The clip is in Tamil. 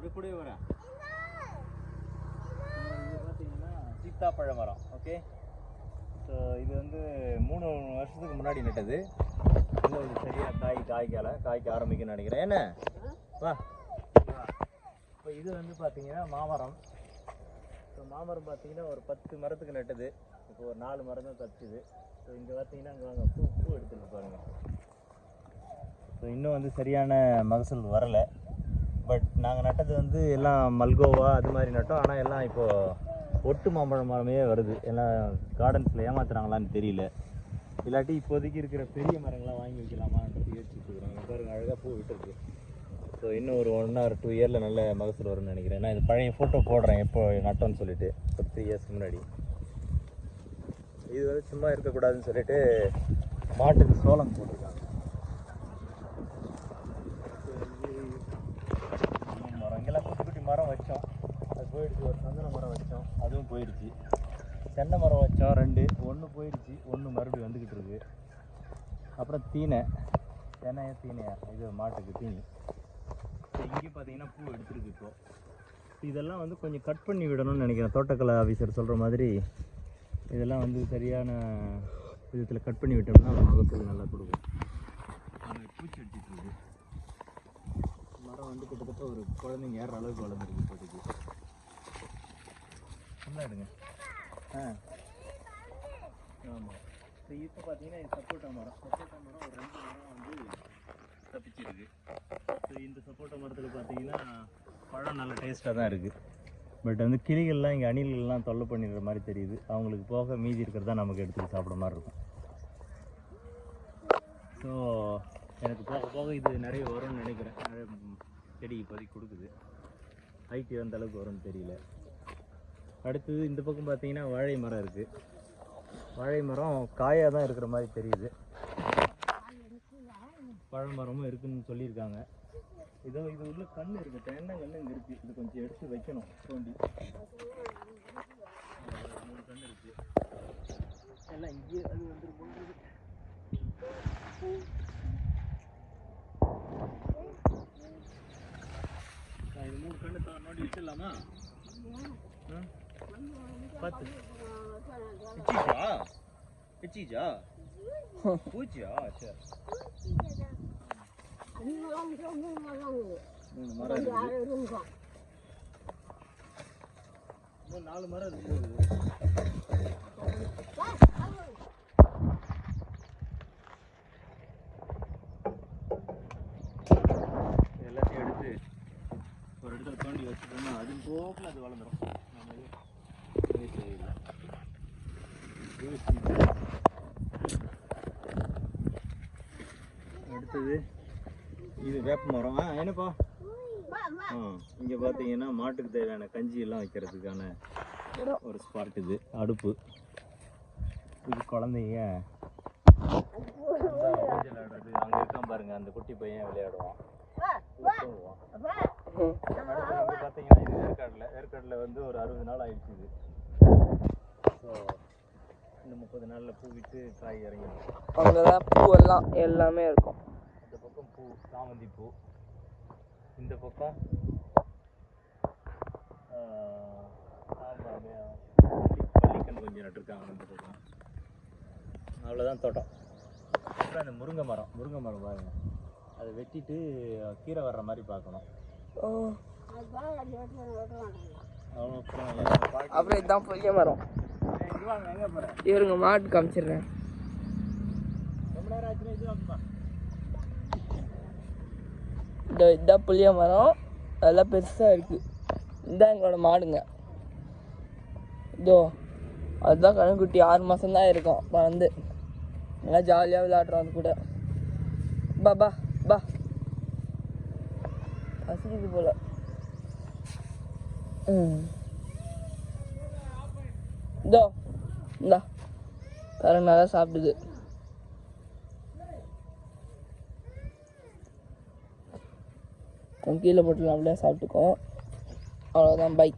அது கூட வரேன். இது பார்த்தீங்கன்னா சீத்தாப்பழ மரம். ஓகே, ஸோ இது வந்து 3 வருஷத்துக்கு முன்னாடி நட்டது. இன்னும் இது சரியாக காய்க்க ஆரம்பிக்குன்னு நினைக்கிறேன். என்ன வா. இப்போ இது வந்து பார்த்தீங்கன்னா மாமரம். ஸோ மாமரம் பார்த்தீங்கன்னா ஒரு 10 மரத்துக்கு நட்டது. இப்போ ஒரு 4 மரம் தான் தச்சுது. ஸோ இங்கே பார்த்தீங்கன்னா அங்கே வாங்க பூ எடுத்துகிட்டு பாருங்கள். ஸோ இன்னும் வந்து சரியான மகசூல் வரலை. பட் நாங்கள் நட்டது வந்து எல்லாம் மல்கோவா அது மாதிரி நட்டோம். ஆனால் எல்லாம் இப்போது ஒட்டு மாம்பழம் மரமே வருது. எல்லாம் கார்டன்ஸில் ஏமாத்துறாங்களான்னு தெரியல. இல்லாட்டி இப்போதைக்கு இருக்கிற பெரிய மரங்கள்லாம் வாங்கி வைக்கலாமான்றது யோசிச்சுட்டு இருக்கிறாங்க. பாருங்கள் அழகாக பூ விட்டுருக்கு. ஸோ இன்னும் ஒரு 1 or 2 இயரில் நல்ல மகசூல் வரும்னு நினைக்கிறேன். நான் இது பழைய ஃபோட்டோ போடுறேன் எப்போ நட்டோன்னு சொல்லிட்டு, ஒரு 3 இயர்ஸ்க்கு முன்னாடி. இது வந்து சும்மா இருக்கக்கூடாதுன்னு சொல்லிட்டு மாட்டுக்கு சோளம் போட்டிருக்காங்க. மரம் இங்கெல்லாம் குட்டி குட்டி மரம் வச்சோம், அது போயிடுச்சு. ஒரு சந்தன மரம் வச்சோம், அதுவும் போயிடுச்சு. தென்னை மரம் வச்சோம் 2, 1 போயிடுச்சு, 1 மறுபடியும் வந்துக்கிட்டு இருக்கு. அப்புறம் தீனையா இது மாட்டுக்கு தீனி. இங்கேயும் பார்த்தீங்கன்னா பூ எடுத்துருக்கு. இப்போ இதெல்லாம் வந்து கொஞ்சம் கட் பண்ணி விடணும்னு நினைக்கிறேன். தோட்டக்கலை ஆஃபீஸர் சொல்கிற மாதிரி இதெல்லாம் வந்து சரியான விதத்தில் கட் பண்ணி விட்டோம்னா மகசூல் நல்லா கொடுக்கும். அது பூச்சி அடிச்சிட்ருக்கு. மரம் வந்து கிட்டத்தட்ட ஒரு குழந்தைங்க ஏற அளவுக்கு வளர்ந்துருக்கு இப்போதைக்கு. நல்லா எடுங்க. ஆமாம். ஸோ இப்போ பார்த்தீங்கன்னா இது சப்போட்டா மரம் ஒரு 2 மரம் வந்து தப்பிச்சிருக்கு. ஸோ இந்த சப்போட்டா மரத்தில் பார்த்தீங்கன்னா பழம் நல்ல டேஸ்ட்டாக தான் இருக்குது. பட் வந்து கிளிகள்லாம் இங்கே அணில்கள்லாம் தொல்லை பண்ணிடுற மாதிரி தெரியுது. அவங்களுக்கு போக மீதி இருக்கிறதா நமக்கு எடுத்துகிட்டு சாப்பிட்ற மாதிரி இருக்கும். ஸோ எனக்கு போக போக இது நிறைய வரும்னு நினைக்கிறேன். நிறைய செடி இப்போதைக்கு கொடுக்குது. ஹைட்டு எந்த அளவுக்கு வரும்னு தெரியல. அடுத்தது இந்த பக்கம் பார்த்தீங்கன்னா வாழை மரம் இருக்குது. வாழை மரம் காயாக தான் இருக்கிற மாதிரி தெரியுது. பழ மரமும் இருக்குதுன்னு சொல்லியிருக்காங்க. இது உள்ள கண் இருக்குது, தென்னங்கன்று இங்கே இருக்குது. இது கொஞ்சம் எடுத்து வைக்கணும் தோண்டி. 3 கண் இருக்குது. எல்லாம் இங்கே அது வந்துட்டு போகிறது. இது 3 கண்ணு நோண்டி வச்சிடலாமா? பார்த்து பிச்சிச்சா பூச்சியா? சரி, 3 மரம் இருக்குது. 4 மரம் இருக்குது. எல்லாத்தையும் எடுத்து ஒரு இடத்துல தோண்டி வச்சுட்டோம்னா அது போக்கில் அது வளர்ந்துடும். அடுத்தது இது வேப்ப மரம். என்னப்பா? இங்கே பார்த்தீங்கன்னா மாட்டுக்கு தேவையான கஞ்சி எல்லாம் வைக்கிறதுக்கான ஒரு ஸ்பாட். இது அடுப்பு. இது குழந்தைங்க விளையாடுறது. அங்கே இருக்கான் பாருங்க, அந்த குட்டி பையன் விளையாடுவான். அடுத்து பார்த்தீங்கன்னா இது வேர்க்கடலை வந்து ஒரு 60 நாள் ஆயிடுச்சு. இது ஸோ இன்னும் 30 நாளில் பூ விட்டு காய் இறங்கிடும். அங்கெல்லாம் பூவெல்லாம் எல்லாமே இருக்கும். இந்த பக்கம் பூ சாமந்தி பூ, இந்த பக்கம் பள்ளிக்கண் கொஞ்சம் நட்டுருக்காங்க. இந்த பக்கம் அவ்வளோதான் தோட்டம். அப்புறம் இந்த முருங்கை மரம் பாருங்க, அதை வெட்டிட்டு கீரை வர்ற மாதிரி பார்க்கணும். அப்புறம் இதுதான் புளிய மரம். இவருங்க மாட்டு காமிச்சிடுறேன். இதுதான் புளிய மரம், அதெல்லாம் பெருசாக இருக்குது. இதுதான் எங்களோட மாடுங்க. இதோ அதுதான் கண்ணுக்குட்டி, 6 மாதம்தான் இருக்கும். வந்து நல்லா ஜாலியாக விளையாடுறோம் அது கூட. பா பசிக்குது போல. இதோ இந்தா கரை நல்லா சாப்பிடுது. கீழே போட்டுலாம் அப்படியே சாப்பிட்டுக்கோம். அவ்வளோதான், பை.